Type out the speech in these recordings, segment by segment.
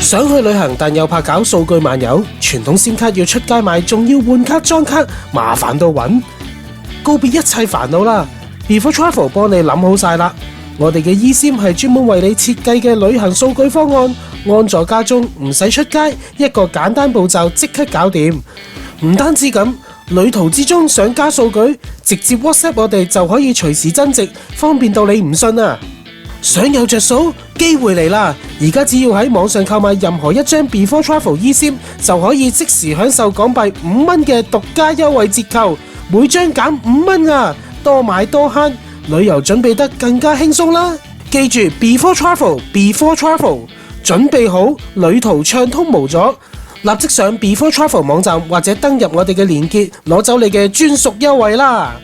想去旅行但又怕搞數據漫遊，傳統SIM卡要出街買，仲要換卡裝卡，麻煩到暈。告別一切煩惱啦 ，Before Travel 幫你諗好晒啦。我哋嘅 eSIM 係專門為你設計嘅旅行數據方案，安坐家中唔使出街，一個簡單步驟即刻搞掂。唔單止咁，旅途之中想加數據，直接 WhatsApp 我哋就可以隨時增值，方便到你唔信啊！想有着數，機會嚟啦！而家只要喺網上購買任何一張 Before Travel eSIM，就可以即時享受港幣5蚊嘅獨家優惠折扣，每張減5蚊啊！多買多慳，旅遊準備得更加輕鬆啦！記住 Before Travel，Before Travel， 準備好，旅途暢通無阻，立即上 Before Travel 網站或者登入我哋嘅連結，攞走你嘅專屬優惠啦！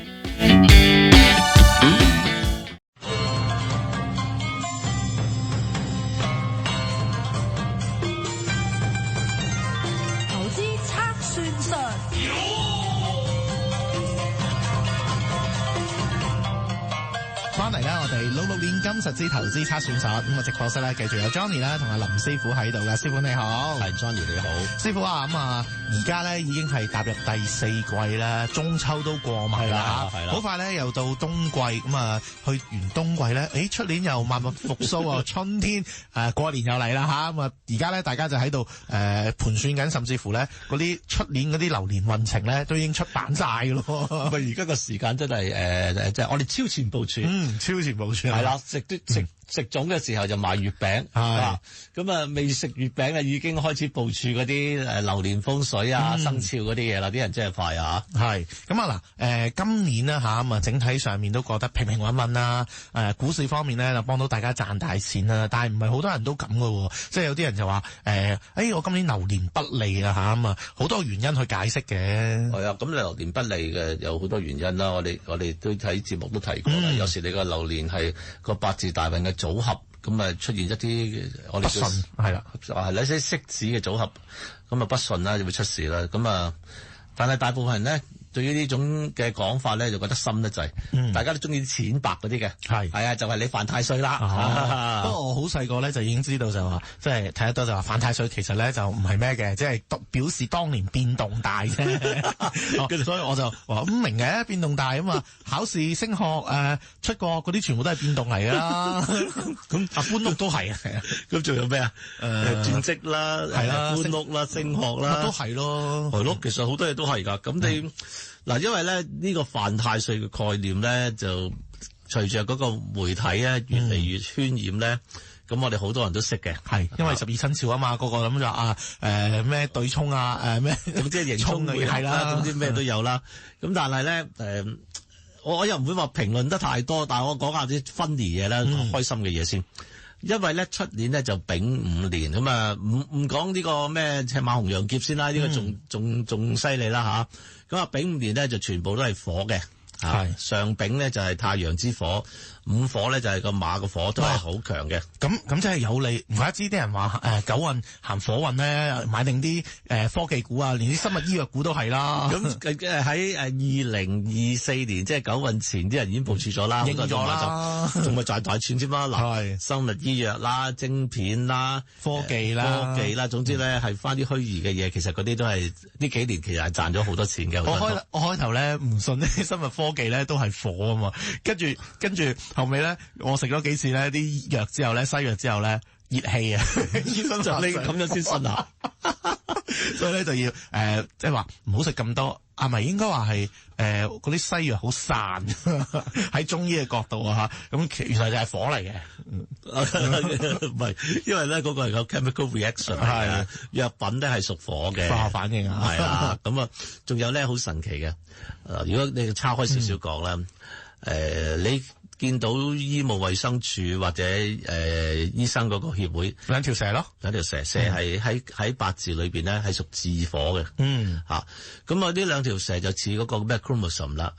翻嚟啦，我哋66年金實之投資測算所咁啊，直播室咧繼續有 Johnny 啦，同阿林師傅喺度嘅。師傅你好，係 Johnny 你好，師傅啊，咁啊，而家咧已經係踏入第4季啦，中秋都過埋啦，係啦，好快咧又到冬季，咁啊去完冬季咧，出年又慢慢復甦啊，春天過年又嚟啦吓，咁啊而家咧大家就喺度盤算緊，甚至乎咧嗰啲出年嗰啲流年運程咧都已經出版晒噶咯，而家個時間真係即係我哋超前部署。超前部署係啦，食粽嘅時候就賣月餅，咁啊未食月餅啊已經開始部署嗰啲流年風水啊、生肖嗰啲嘢啦，啲人真係快啊！係咁啊嗱，今年咧吓咁啊，整體上面都覺得平平穩穩啦。股市方面咧就幫到大家賺大錢啦，但係唔係好多人都咁噶，即係有啲人就話我今年流年不利啊吓咁啊，好多原因去解釋嘅。係啊，咁流年不利嘅有好多原因啦。我哋都睇節目都提過啦。有時你個流年係個八字大運嘅組合，咁啊出現一啲我哋不順係啦，係呢啲色子嘅組合，咁啊不順啦，就會出事啦。咁啊，但係大部分人咧對於呢種嘅講法咧，就覺得深得滯。大家都中意淺白嗰啲嘅，係啊，就係你犯太歲啦。不過我好細個咧就已經知道就話，即係睇得多就話犯太歲其實咧就唔係咩嘅，即係表示當年變動大啫。所以我就話咁明嘅，變動大啊嘛，考試升學出國嗰啲全部都係變動嚟㗎啦。咁搬屋都係啊，咁仲有咩啊？轉職啦，係啦，搬屋啦，升學啦，都係咯，係咯。其實好多嘢都係㗎。咁你嗱，因為咧呢個犯太歲嘅概念咧，就隨着嗰個媒體咧越嚟越渲染咧，咁我哋好多人都識嘅，係因為12生肖啊嘛，個個諗咗咩對沖啊咩，總之係迎沖嘅係啦，總之咩都有啦。咁但係咧我又唔會話評論得太多，但係我講下啲 funny 嘢啦，開心嘅嘢先。因為咧出年咧就丙午年咁啊，唔講呢個咩赤馬紅羊劫先啦，呢個仲犀利啦吓。咁啊丙午年咧就全部都係火嘅，係上丙咧就係太陽之火，午火咧就係個馬個火，都係好強嘅。咁真係有利，唔怪之啲人話九運行火運咧，買定啲科技股啊，連啲生物醫藥股都係啦。咁喺2024年即係九運前，啲人已經部署咗啦，應咗啦，仲咪賺大錢添啦。嗱，生物醫藥啦、晶片啦、科技啦，總之咧係翻啲虛擬嘅嘢，其實嗰啲都係呢幾年其實係賺咗好多錢嘅。我開頭咧唔信呢啲生物科技咧都係火啊嘛，跟住後尾咧我食咗幾次咧啲藥之後咧，西藥之後咧熱氣啊，醫生就你咁樣先信啊。所以咧就要即係話唔好食咁多，咪應該話係嗰啲西藥好散喺中醫嘅角度啊嚇，咁其實就係火嚟嘅，唔係，因為咧嗰個係個 chemical reaction 係啊，藥品咧係屬火嘅化學反應啊，係啦，咁啊仲有咧好神奇嘅，如果你岔開少少講啦，你見到醫務衛生署或者醫生嗰個協會兩條蛇咯，兩條蛇係喺八字裏邊咧係屬自火嘅，咁啊呢兩條蛇就似嗰個咩 chromosome 啦，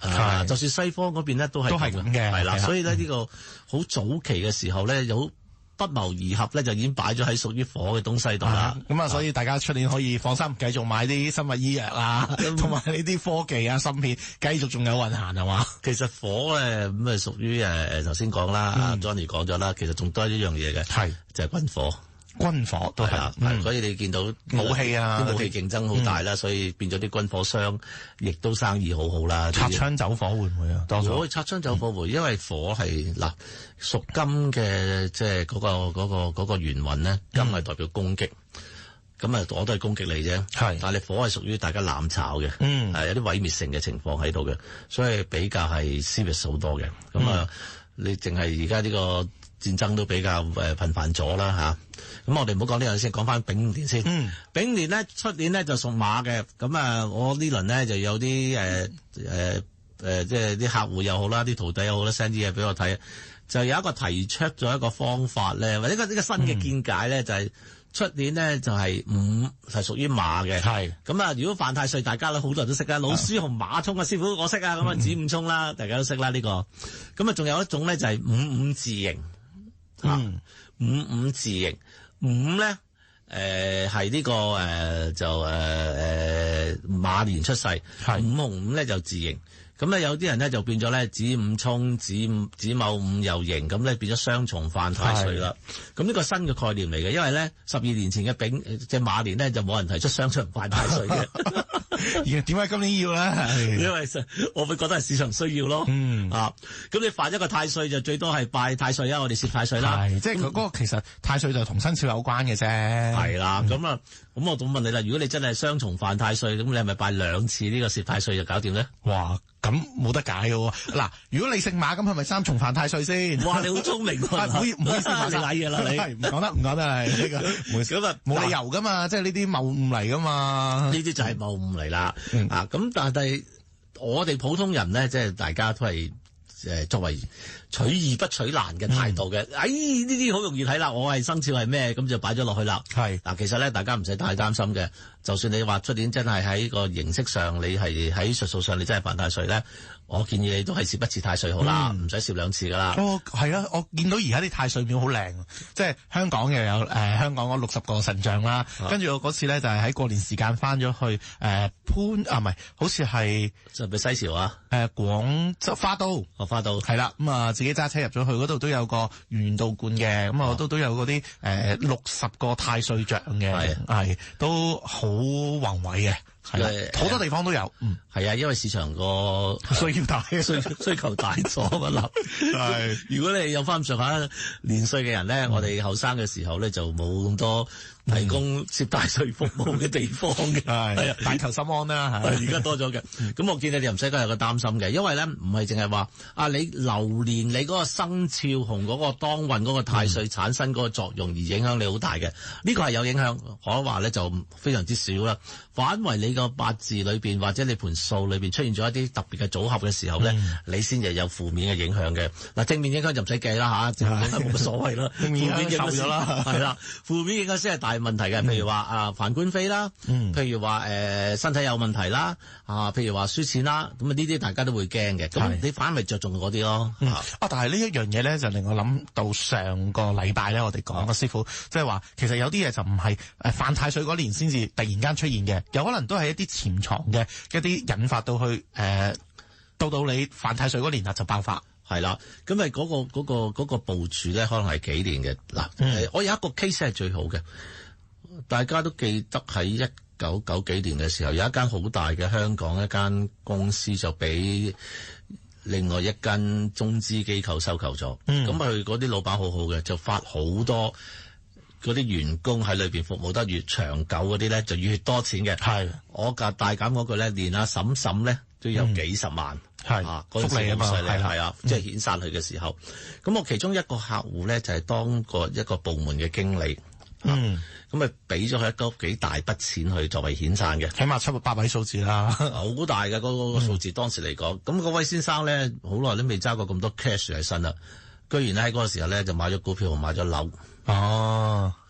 就算西方嗰邊咧都係咁嘅，係啦，所以咧呢個好早期嘅時候咧有不謀而合咧就已經擺咗喺屬於火嘅東西度啦。咁所以大家出年可以放心，繼續買啲生物醫藥啊，同埋呢啲科技啊、芯片，繼續仲有運行係嘛？其實火咧咁屬於頭先講啦，Johnny 講咗啦，其實仲多一樣嘢嘅，係就係軍火。軍火都係啦，所以你見到武器啊，啲武器競爭好大啦，所以變咗啲軍火商亦都生意好好啦。擦槍走火會唔會啊？多數會擦槍走火會，因為火係嗱屬金嘅，即係嗰個元運咧，金係代表攻擊。咁啊，我都係攻擊你啫，但係你火係屬於大家攬炒嘅，有啲毀滅性嘅情況喺度嘅，所以比較係 serious 好多嘅。咁啊，你淨係而家呢個戰爭都比較頻繁咗啦嚇。咁我哋唔好講呢樣先，講翻丙午年先。丙午年咧，出年咧就屬馬嘅。咁啊，我呢輪咧就有啲即係啲客戶又好啦，啲徒弟又好啦 send 啲嘢俾我睇，就有一個提出咗一個方法咧，或者呢個新嘅見解咧，就係出年咧就係午係屬於馬嘅。咁啊，如果犯太歲，大家咧好多人都識啊，老鼠同馬衝啊，師傅我識啊，咁啊子午衝啦，大家都識啦呢個。咁啊，仲有一種咧就係午字形。午字形，午咧係呢個就馬年出世，午同午咧就字形。咁咧有啲人咧就變咗咧子午衝、子卯午又刑，咁咧變咗雙重犯太歲啦。咁呢個新嘅概念嚟嘅，因為咧12年前嘅即係馬年咧就冇人提出雙重犯太歲嘅。而點解今年要咧？因為我會覺得係市場需要咯。咁你犯一個太歲就最多係拜太歲啊，我哋攝太歲啦。即係佢嗰個其實太歲就同生肖有關嘅啫。係啦，咁我咁問你啦，如果你真係雙重犯太歲，咁你係咪拜2次呢個攝太歲就搞掂咧？哇！咁冇得解嘅喎。嗱，如果你姓馬，咁係咪3重犯太歲先？哇！你好聰明喎，唔好意思，你賴嘢啦你。唔講得係呢個咁啊，冇理由噶嘛，即係呢啲謬誤嚟噶嘛。呢啲就係謬誤嚟啦。咁但係我哋普通人咧，即係大家都係作為取易不取難嘅態度嘅。呢啲好容易睇啦，我係生肖係咩，咁就擺咗落去啦。嗱，其實咧大家唔使太擔心嘅。就算你話出年真係喺個形式上，你係喺術數上，你真係犯太歲咧，我建議你都係攝1次太歲好啦，唔使攝2次噶啦。係啊，我見到而家啲太歲廟好靚，即係香港又有香港嗰60個神像啦。跟住我嗰次咧就係喺過年時間翻咗去好似係就係西樵啊？廣州花都花都係啦。咁啊自己揸車入咗去嗰度都有個圓道觀嘅，咁啊都有嗰啲60個太歲像嘅，係都好宏偉嘅。好多地方都有，係啊，因為市場個需要大，需求大咗啦。如果你有翻上下年歲嘅人咧，我哋後生嘅時候咧就冇咁多提供攝太歲服務嘅地方嘅，係啊，但求心安啦。而家多咗嘅，咁我見你哋唔使有個擔心嘅，因為咧唔係淨係話你流年你嗰個生肖同嗰個當運嗰個太歲產生嗰個作用而影響你好大嘅，呢個係有影響，可話咧就非常之少啦。反為你個八字裏邊或者你盤數裏邊出現咗一啲特別嘅組合嘅時候咧，你先至有負面嘅影響嘅。嗱，正面影響就唔使計啦嚇，正面影響冇乜所謂啦。負面影響咗啦，係啦，負面影響先係大問題嘅。譬如話犯官非啦，譬如話身體有問題啦，譬如話輸錢啦，咁呢啲大家都會驚嘅。咁你反為着重嗰啲咯。但係呢一樣嘢咧，就令我諗到上個禮拜咧，我哋講個師傅即係話，其實有啲嘢就唔係犯太歲嗰年先至突然間出現嘅。有可能都係一啲潛藏嘅一啲引發到去到你犯太歲嗰年就爆發，係啦。咁咪嗰個部署咧，可能係幾年嘅。嗱，我有一個 case 係最好嘅，大家都記得喺1990幾年嘅時候，有一間好大嘅香港一間公司就俾另外一間中資機構收購咗。咁佢嗰啲老闆好好嘅，就發好多。嗰啲員工喺裏邊服務得越長久嗰啲咧，就越多錢嘅。係我大減嗰句咧，連阿嬸咧都有幾十萬。福利啊嘛，係啊，即係遣散佢嘅時候。咁我其中一個客戶咧就係當一個部門嘅經理。咁咪俾咗佢一個幾大筆錢去作為遣散嘅，起碼700位數字啦，好大嘅嗰個數字當時嚟講。咁嗰位先生咧，好耐都未揸過咁多 cash 喺身啦。居然喺嗰個時候咧就買咗股票，買咗樓。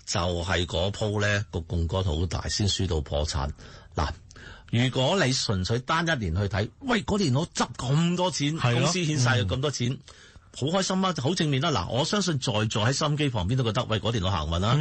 就係嗰鋪咧個槓桿好大，先輸到破產。嗱，如果你純粹單一年去睇，喂，嗰年我執咁多錢，公司遣晒咁多錢，好開心啊，好正面啦。嗱，我相信在座喺收音機旁邊都覺得，喂，嗰年我行運啦。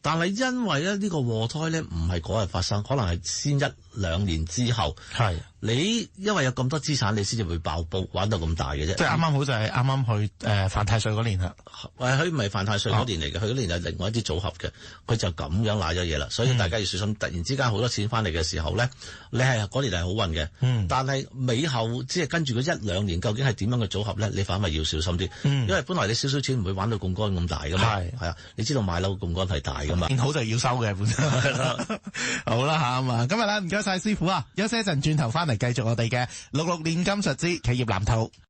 但係因為咧呢個禍胎咧唔係嗰日發生，可能係先1-2年之後。係你因為有咁多資產，你先至會爆煲玩到咁大嘅啫。即係啱啱好就係啱啱去犯太歲嗰年啦。佢唔係犯太歲嗰年嚟嘅，佢嗰年係另外一啲組合嘅，佢就咁樣賴咗嘢啦。所以大家要小心，突然之間好多錢翻嚟嘅時候咧，你係嗰年係好運嘅。但係尾後即係跟住嗰1-2年，究竟係點樣嘅組合咧？你反而要小心啲。因為本來你少少錢唔會玩到槓桿咁大噶嘛。係啊，你知道買樓槓桿係大噶嘛。見好就要收嘅本身。好啦嚇咁啊，今日咧唔該晒師傅啊，休息一陣，轉頭翻嚟繼續我哋嘅66年金術之企業藍圖。